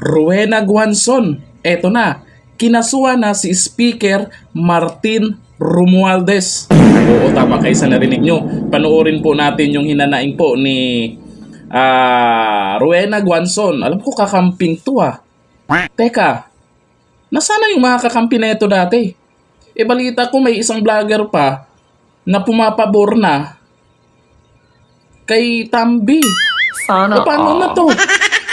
Rowena Guanzon. Eto na, kinasuhan na si Speaker Martin Romualdez. Oo, tama kayo sa narinig nyo. Panoorin po natin yung hinanaing po ni Rowena Guanzon. Alam ko kakamping to ah. Teka, nasana yung mga kakampi na ito dati? E balita ko may isang vlogger pa na pumapabor na kay Tambi. Sana Paano na to?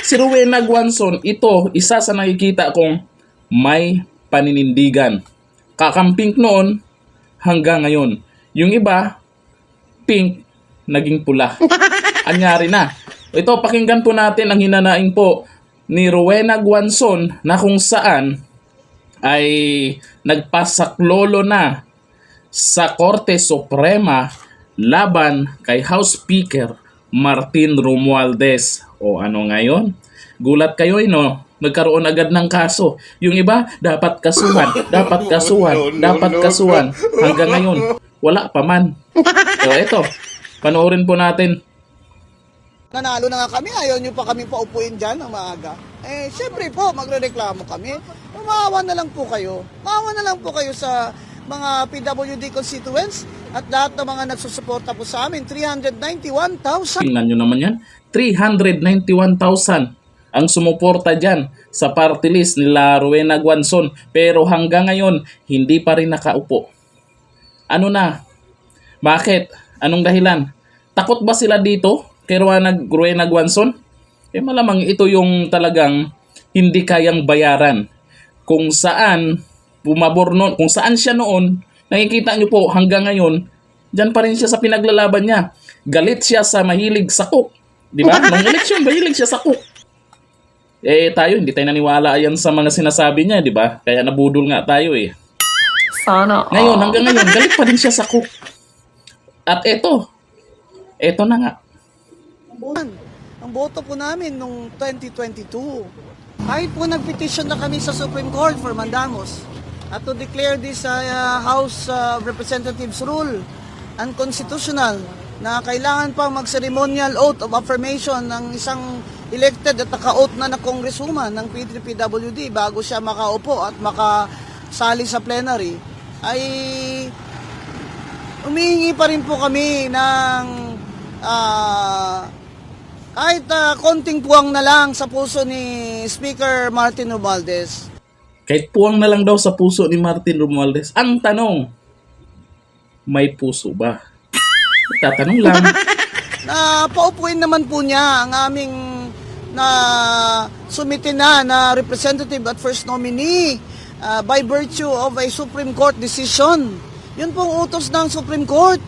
Si Rowena Guanzon, ito, isa sa nakikita kong may paninindigan. Kakamping noon hanggang ngayon. Yung iba, pink, naging pula. Anyari na. Ito, pakinggan po natin ang hinanaing po ni Rowena Guanzon na kung saan ay nagpasaklolo na sa Korte Suprema laban kay House Speaker Martin Romualdez. O ano ngayon? Gulat kayo no? Nagkaroon agad ng kaso. Yung iba, dapat kasuhan, dapat kasuhan, dapat kasuhan. Hanggang ngayon, wala pa man. So eto, panoorin po natin. Nanalo na nga kami, ayaw nyo pa kami paupuin dyan ng maaga. Eh, syempre po, magre-reklamo kami. Maawa na lang po kayo. Maawa na lang po kayo sa mga PWD constituents at lahat ng mga nagsusuporta po sa amin. 391,000. Tingnan nyo naman yan. 391,000 ang sumuporta dyan sa party list nila Rowena Guanzon. Pero hanggang ngayon, hindi pa rin nakaupo. Ano na? Bakit? Anong dahilan? Takot ba sila dito kay Rowena Guanzon? Eh malamang ito yung talagang hindi kayang bayaran. Kung saan bumabor noon, kung saan siya noon, nakikita nyo po hanggang ngayon, dyan pa rin siya sa pinaglalaban niya. Galit siya sa mahilig sa cook. Di ba? Nung eleksyon, mahilig siya sa cook. Eh tayo, hindi tayo naniwala yan sa mga sinasabi niya, di ba? Kaya nabudol nga tayo eh. Sana Ngayon, hanggang ngayon, galit pa rin siya sa cook. At eto na nga. Ang boto po namin nung 2022. Kahit po nag-petition na kami sa Supreme Court for mandamus at to declare this House of Representatives rule unconstitutional na kailangan pang mag-ceremonial oath of affirmation ng isang elected at naka-oath na congresswoman ng P3PWD bago siya makaupo at makasali sa plenary, ay humihingi pa rin po kami ng kahit konting puwang na lang sa puso ni Speaker Martin Romualdez. Kahit puwang na lang daw sa puso ni Martin Romualdez. Ang tanong, may puso ba? Tatanong lang. Na paupuin naman po niya ang aming na sumitin na representative at first nominee by virtue of a Supreme Court decision. Yun pong utos ng Supreme Court.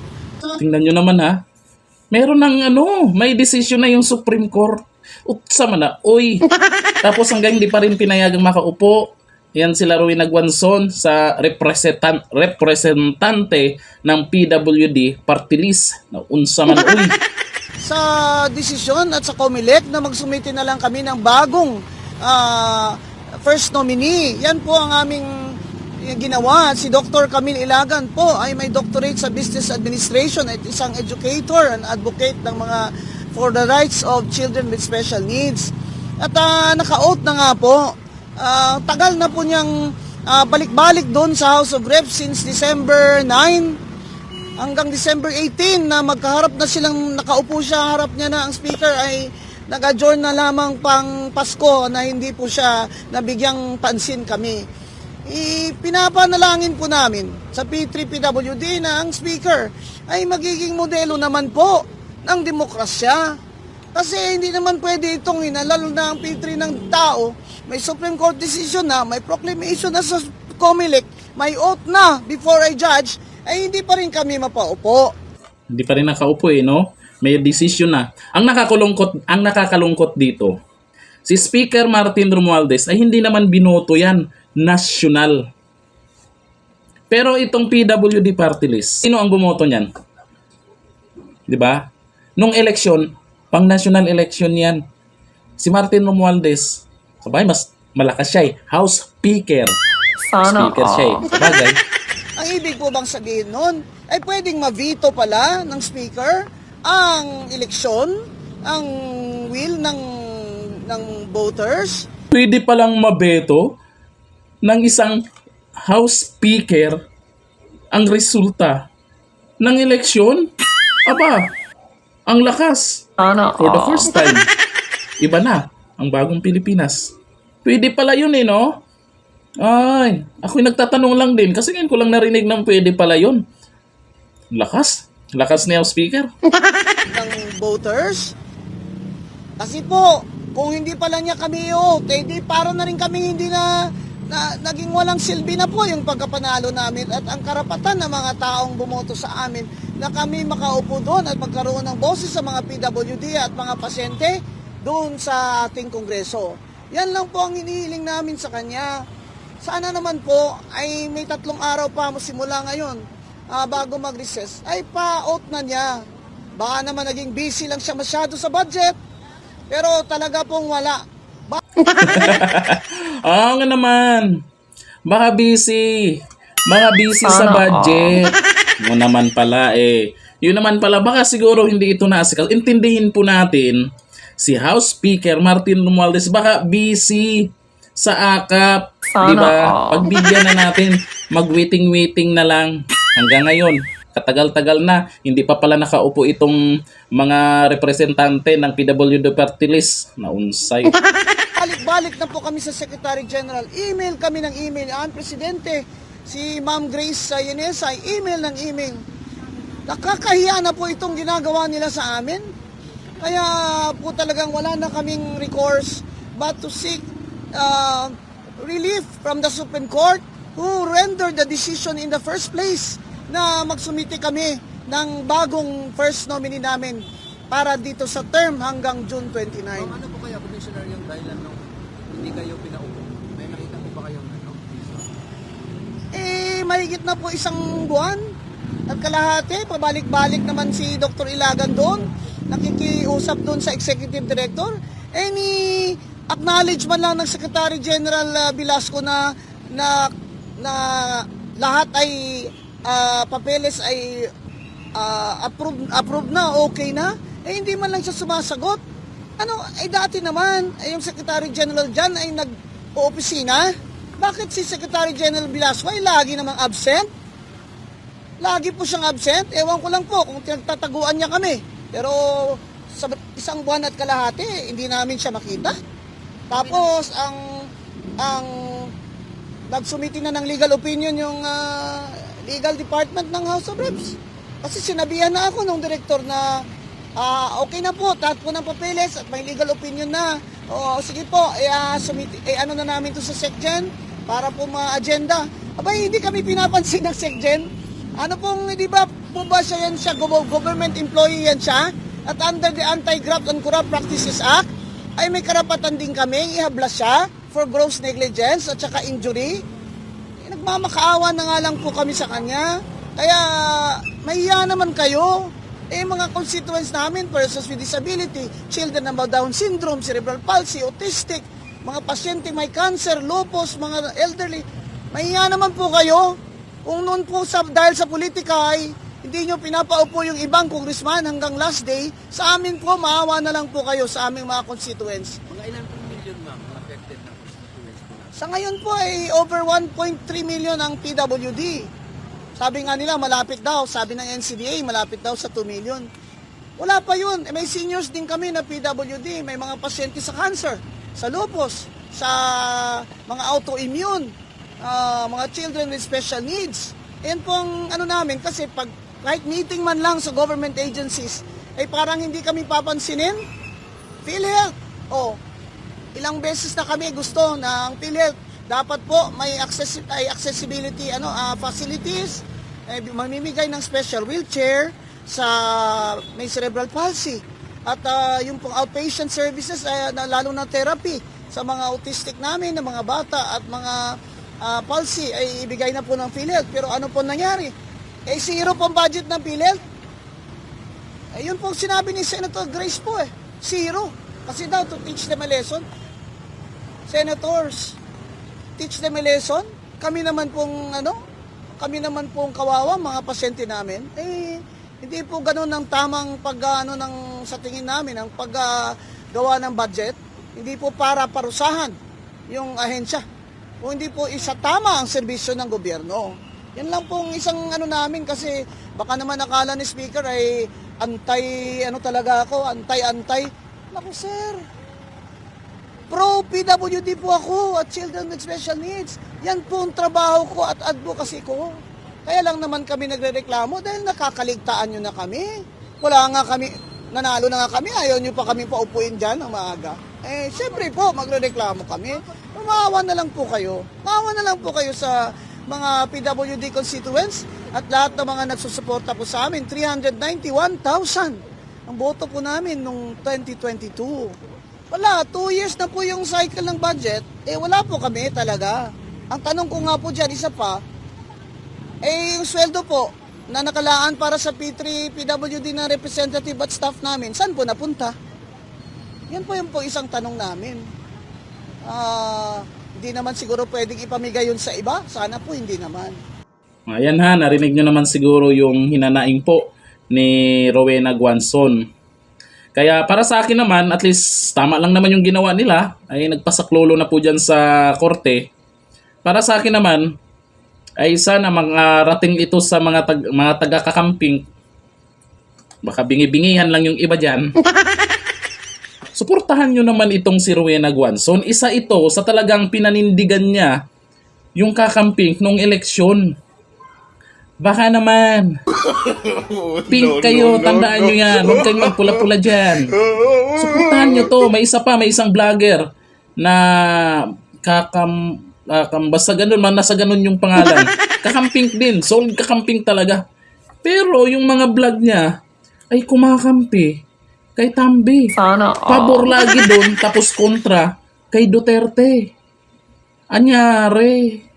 Tingnan nyo naman ha. Meron ng may decision na yung Supreme Court. Sama na, uy. Tapos hanggang hindi pa rin pinayagang makaupo. Yan sila Rowena Guanzon sa representante ng PWD party list. Na unsa man uy. Sa desisyon at sa COMELEC na magsumiti na lang kami ng bagong first nominee. Yan po ang aming ginawa. Si Dr. Camille Ilagan po ay may doctorate sa Business Administration at isang educator and advocate ng mga for the rights of children with special needs. At naka-oath na nga po. Tagal na po niyang balik-balik doon sa House of Reps since December 9 hanggang December 18 na magkaharap na silang nakaupo siya, harap niya na ang speaker ay nag-adjourn na lamang pang Pasko na hindi po siya nabigyang pansin kami. Pinapanalangin po namin sa P3PWD na ang speaker ay magiging modelo naman po ng demokrasya. Kasi hindi naman pwede itong hinalal na ang P3 ng tao. May Supreme Court decision na, may proclamation na sa COMELEC, may oath na before I judge, ay hindi pa rin kami mapaupo. Hindi pa rin nakaupo no? May decision na. Ang nakakalungkot dito, si Speaker Martin Romualdez ay hindi naman binoto yan, national. Pero itong PWD party list, sino ang bumoto niyan? 'Di ba? Nung election, pang national election 'yan. Si Martin Romualdez, sabay mas malakas siya House Speaker. Sana Speaker siya Sabagay. Ang ibig po bang sabihin nun, ay pwedeng ma-veto pala ng speaker ang eleksyon, ang will ng voters, Pwede palang mabeto ng isang House Speaker ang resulta ng eleksyon? Aba, ang lakas. Sana For the all. first time, iba na ang bagong Pilipinas. Pwede pala yun eh, no? Ay, ako'y nagtatanong lang din kasi ngayon ko lang narinig ng pwede pala yun. Lakas. Lakas ni House Speaker. ng voters. Kasi po, kung hindi pala niya kami di para na rin kami hindi na naging walang silbi na po yung pagkapanalo namin at ang karapatan ng mga taong bumoto sa amin na kami makaupo doon at magkaroon ng boses sa mga PWD at mga pasyente doon sa ating kongreso. Yan lang po ang hinihiling namin sa kanya. Sana naman po ay may 3 araw pa simula ngayon bago mag-recess ay pa-out na niya. Baka naman naging busy lang siya masyado sa budget pero talaga pong wala. Nga naman. Baka busy. Mga busy sa Sana budget. Mo naman pala eh. Yun naman pala, baka siguro hindi ito nasikal. Intindihin po natin, si House Speaker Martin Romualdez baka busy sa akap. Sana Diba? all. Pagbigyan na natin, mag-waiting-waiting na lang. Hanggang ngayon, katagal-tagal na, hindi pa pala nakaupo itong mga representante ng PWD Party List na unsay. Balik-balik na po kami sa Secretary General. Email kami ng email. Ang Presidente, si Ma'am Grace Yanesa, email ng email. Nakakahiya na po itong ginagawa nila sa amin. Kaya po talagang wala na kaming recourse but to seek relief from the Supreme Court who rendered the decision in the first place na magsumiti kami ng bagong first nominee namin para dito sa term hanggang June 29. Ano po kaya, Commissioner, yung dahilan nung hindi kayo pinaupo? May nakita po ba kayong Mahigit na po 1 buwan at kalahati. Pabalik-balik naman si Dr. Ilagan doon. Nakikiusap doon sa Executive Director. Any acknowledgement lang ng Secretary General Velasco na lahat ay papeles ay approved na, okay na. Hindi man lang siya sumasagot. Dati naman, yung Secretary General dyan ay nag-opisina. Bakit si Secretary General Velasco ay lagi namang absent? Lagi po siyang absent. Ewan ko lang po kung tinagtataguan niya kami. Pero sa 1 buwan at kalahati, hindi namin siya makita. Tapos, ang nagsumiti na ng legal opinion yung legal department ng House of Reps. Kasi sinabihan na ako nung director na okay na po, lahat po ng papeles at may legal opinion na. Sige po, ano na namin to sa SecGen para po ma-agenda. Abay, hindi kami pinapansin ng SecGen. Di ba po ba siya government employee yan siya? At under the Anti-Graft and Corrupt Practices Act, ay may karapatan din kami ihablas siya for gross negligence at saka injury. Nagmamakaawa na nga lang po kami sa kanya. Kaya, mahiya naman kayo. Mga constituents namin, persons with disability, children na Down syndrome, cerebral palsy, autistic, mga pasyente may cancer, lupus, mga elderly, mahiya naman po kayo. Kung noon po dahil sa politika ay hindi nyo pinapaupo yung ibang congressman hanggang last day, sa amin po, maawa na lang po kayo sa aming mga constituents. Mga ilan pong million, ma'am, ang affected na constituents po natin? Sa ngayon po ay over 1.3 million ang PWD. Sabi nga nila malapit daw, sabi ng NCDA malapit daw sa 2 million. Wala pa yun. May seniors din kami na PWD, may mga pasyente sa cancer, sa lupus, sa mga autoimmune, mga children with special needs. Yan po ang namin kasi pag kahit meeting man lang sa government agencies, ay parang hindi kami papansinin. PhilHealth. Ilang beses na kami gusto ng PhilHealth. Dapat po may accessibility facilities, mamimigay ng special wheelchair sa may cerebral palsy. At yung pong outpatient services, lalo na therapy sa mga autistic namin, ng mga bata at mga palsy ay ibigay na po ng PhilHealth. Pero ano po nangyari? Zero pong budget ng PhilHealth. Yun pong sinabi ni Senator Grace po zero. Kasi daw to teach them a lesson. Senators, teach them a lesson. Kami naman pong kawawa mga pasyente namin. Hindi po ganoon ang tamang sa tingin namin ang paggawa ng budget. Hindi po para parusahan yung ahensya. Kung hindi po isa tama ang serbisyo ng gobyerno. Yan lang pong isang ano namin kasi baka naman akala ni Speaker ay talaga ako, antay. Naku sir, pro PWD po ako at children with special needs. Yan po ang trabaho ko at advocacy ko. Kaya lang naman kami nagrereklamo dahil nakakaligtaan nyo na kami. Wala nga kami, nanalo na nga kami, ayaw nyo pa kami paupuin dyan ng maaga. Siyempre po, magrereklamo kami. Maawa na lang po kayo. Maawa na lang po kayo sa mga PWD constituents at lahat ng mga nagsusuporta po sa amin. 391,000 ang boto po namin noong 2022. Wala, 2 years na po yung cycle ng budget, wala po kami talaga. Ang tanong ko nga po dyan, isa pa, yung sweldo po na nakalaan para sa P3 PWD na representative at staff namin, saan po napunta? Yan po yung isang tanong namin. Hindi naman siguro pwedeng ipamigay yun sa iba. Sana po hindi naman. Ayan ha, narinig nyo naman siguro yung hinanaing po ni Rowena Guanzon. Kaya para sa akin naman, at least tama lang naman yung ginawa nila. Ay nagpasaklolo na po dyan sa korte. Para sa akin naman, ay sana rating ito sa mga taga-kakamping. Baka bingi-bingihan lang yung iba dyan. Suportahan nyo naman itong si Rowena Guanzon. Isa ito sa talagang pinanindigan niya yung kakamping nung eleksyon. Baka naman. Pink kayo, tandaan nyo yan. Huwag kayong magpula-pula dyan. Suportahan nyo to. May isang vlogger na basta ganun man, nasa ganun yung pangalan. Kakamping din. Solid kakamping talaga. Pero yung mga vlog niya ay kumakampi kay Tambi. Sana all. Pabor lagi doon, tapos kontra kay Duterte. Anyari.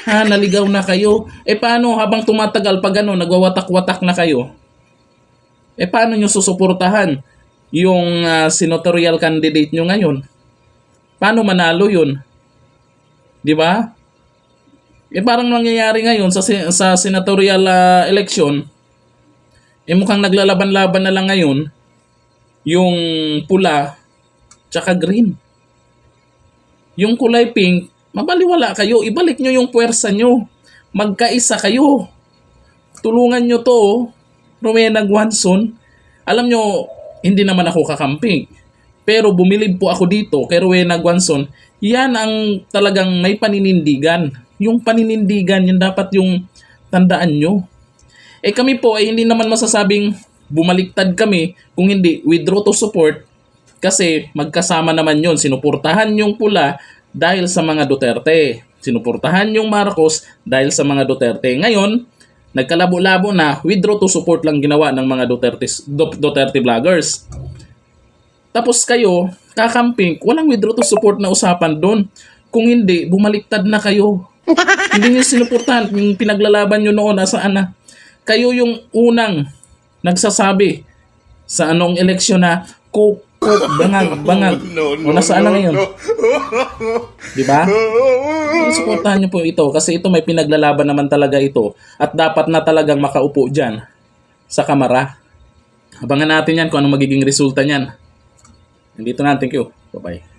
Naligaw na kayo. Paano habang tumatagal pag nagwawatak-watak na kayo? Paano nyo susuportahan yung senatorial candidate nyo ngayon? Paano manalo yun? Di ba? Parang nangyayari ngayon sa senatorial election, mukhang naglalaban-laban na lang ngayon yung pula tsaka green. Yung kulay pink, mabaliwala kayo. Ibalik nyo yung puwersa nyo. Magkaisa kayo. Tulungan nyo to, Rowena Guanzon. Alam nyo, hindi naman ako kakamping. Pero bumilib po ako dito kay Rowena Guanzon. Yan ang talagang may paninindigan. Yung paninindigan, yun dapat yung tandaan nyo. Kami po ay hindi naman masasabing bumaliktad kami, kung hindi, withdraw to support, kasi magkasama naman yon. Sinuportahan yung pula dahil sa mga Duterte. Sinuportahan yung Marcos dahil sa mga Duterte. Ngayon, nagkalabo-labo na, withdraw to support lang ginawa ng mga Duterte vloggers. Tapos kayo, kakamping, walang withdraw to support na usapan doon. Kung hindi, bumaliktad na kayo. Hindi nyo sinuportahan, yung pinaglalaban nyo noon, nasaan na? Kayo yung unang nagsasabi sa anong eleksyon na bangag. O nasaan na ngayon? Diba? Suportahan nyo po ito kasi ito may pinaglalaban naman talaga ito at dapat na talagang makaupo dyan sa kamara. Abangan natin yan kung anong magiging resulta niyan. Nandito na. Thank you. Bye-bye.